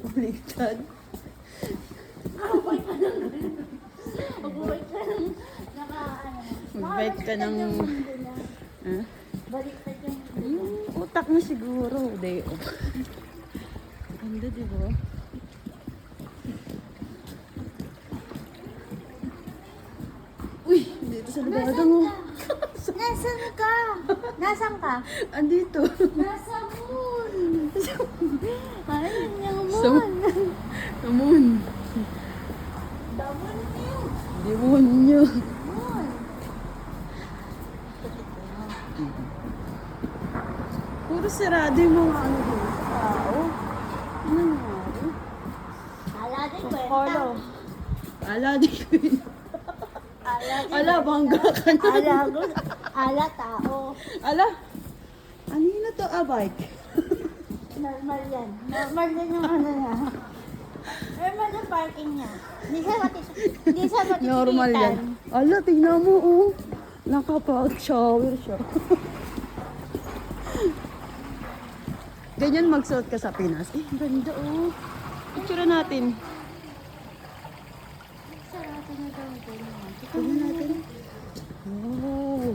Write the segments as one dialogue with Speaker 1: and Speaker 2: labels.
Speaker 1: Baliktad.
Speaker 2: Magbay ka ng magbay ka ng naka ano.
Speaker 1: Magbait ka ng... Ha?
Speaker 2: Baliktad yung mundo.
Speaker 1: Utak mo siguro. Hindi. Ganda, di ba? Uy! Dito sa labada mo.
Speaker 2: Nasaan ka? Nasaan ka?
Speaker 1: Andito.
Speaker 2: Nasa moon. Ayun yung
Speaker 1: Sa-
Speaker 2: moon.
Speaker 1: Namun.
Speaker 2: Damon yun.
Speaker 1: Demonyo.
Speaker 2: Moon.
Speaker 1: Puro sarado yung mga ano dito. Tao. Ano nangyari?
Speaker 2: Ala din kwenta.
Speaker 1: Kala. Ala, di ko yun.
Speaker 2: Ala din.
Speaker 1: Ala, bangga ka na.
Speaker 2: Ala tao.
Speaker 1: Ala. Ano yun na to? Bike.
Speaker 2: Normal yan. Normal din yung ano niya. Normal yung parking niya. Hindi siya matitikitan.
Speaker 1: Normal yan. Ala, tingnan mo, oh. Nakapag-shower siya. Ganyan magsuot ka sa Pinas. Eh, ganda, oh. Picture natin.
Speaker 2: Sarado na daw ganyan.
Speaker 1: Tingnan natin. Oh.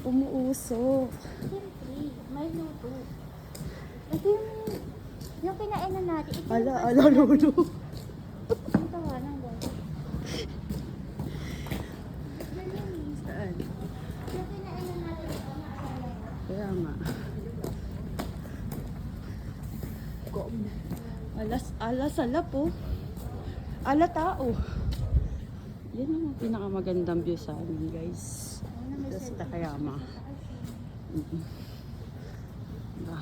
Speaker 1: Umuusok.
Speaker 2: Siyempre, may luto. Ito yung kinainan natin. Ito
Speaker 1: Ala,
Speaker 2: yung
Speaker 1: ala, lolo.
Speaker 2: Ang tawanan daw.
Speaker 1: Saan?
Speaker 2: Yung kinainan natin.
Speaker 1: Kaya nga. Ala sala po. Ala tao. Yan ang pinakamagandang view sa amin, guys. Dito sa Takayama. Diba?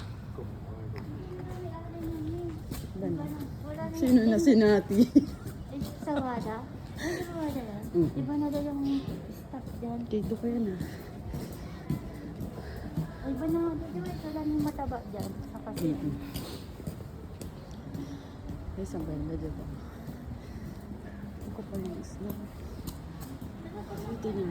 Speaker 1: Ganda.
Speaker 2: Wala na
Speaker 1: Sino na sinati?
Speaker 2: sa Wada. Ay, di ba Wada yan?
Speaker 1: Mm.
Speaker 2: Iba na daw yung stop dyan.
Speaker 1: Dito ko yan ah.
Speaker 2: Ay, iba na daw. Di ba wala nang mataba dyan? Sa kasi.
Speaker 1: Guys, ang ganda, diba? Ako pa yung isla. Ito na.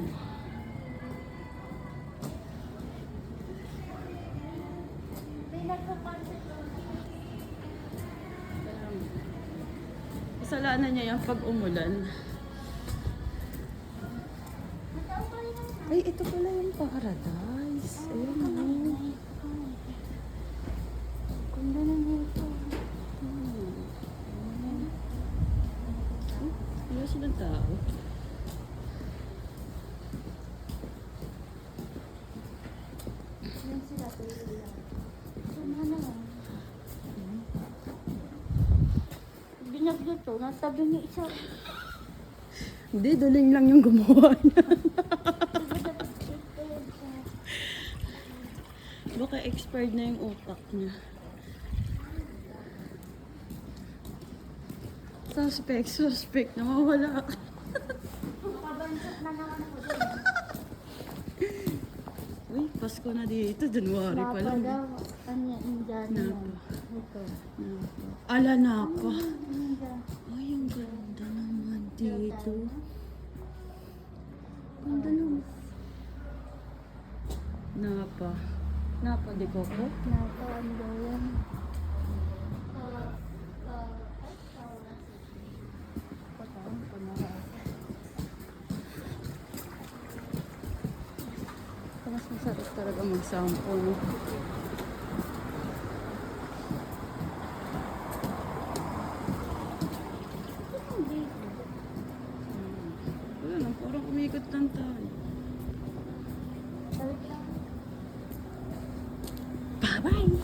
Speaker 2: May nagpa-concert doon.
Speaker 1: Kasalanan niya yung pag umulan.
Speaker 2: Matao pa rin ang
Speaker 1: Ay, ito pala yung paradise. Ayun na.
Speaker 2: ganda na nito.
Speaker 1: Wala silang tao.
Speaker 2: Yan sila. Sumana nga. Binagyo to. Natabi niya isa.
Speaker 1: Hindi, duling lang yung gumawa niya. Baka expired na yung utak niya. Suspect, nawawala ka.
Speaker 2: Pabansak na naman ako dun.
Speaker 1: Uy, Pasko na dito, January pa
Speaker 2: Napa
Speaker 1: lang.
Speaker 2: daw. Ano yan? Indian yan.
Speaker 1: Napa.
Speaker 2: Ito.
Speaker 1: Ala na pa.
Speaker 2: Indian.
Speaker 1: Ay, ang ganda naman dito. Ganda naman. Napa. Napa de Coco.
Speaker 2: Napa, ano daw yan?
Speaker 1: Mas masarap talaga magsampo, no? Wala lang, parang umikot lang tayo. Bye-bye!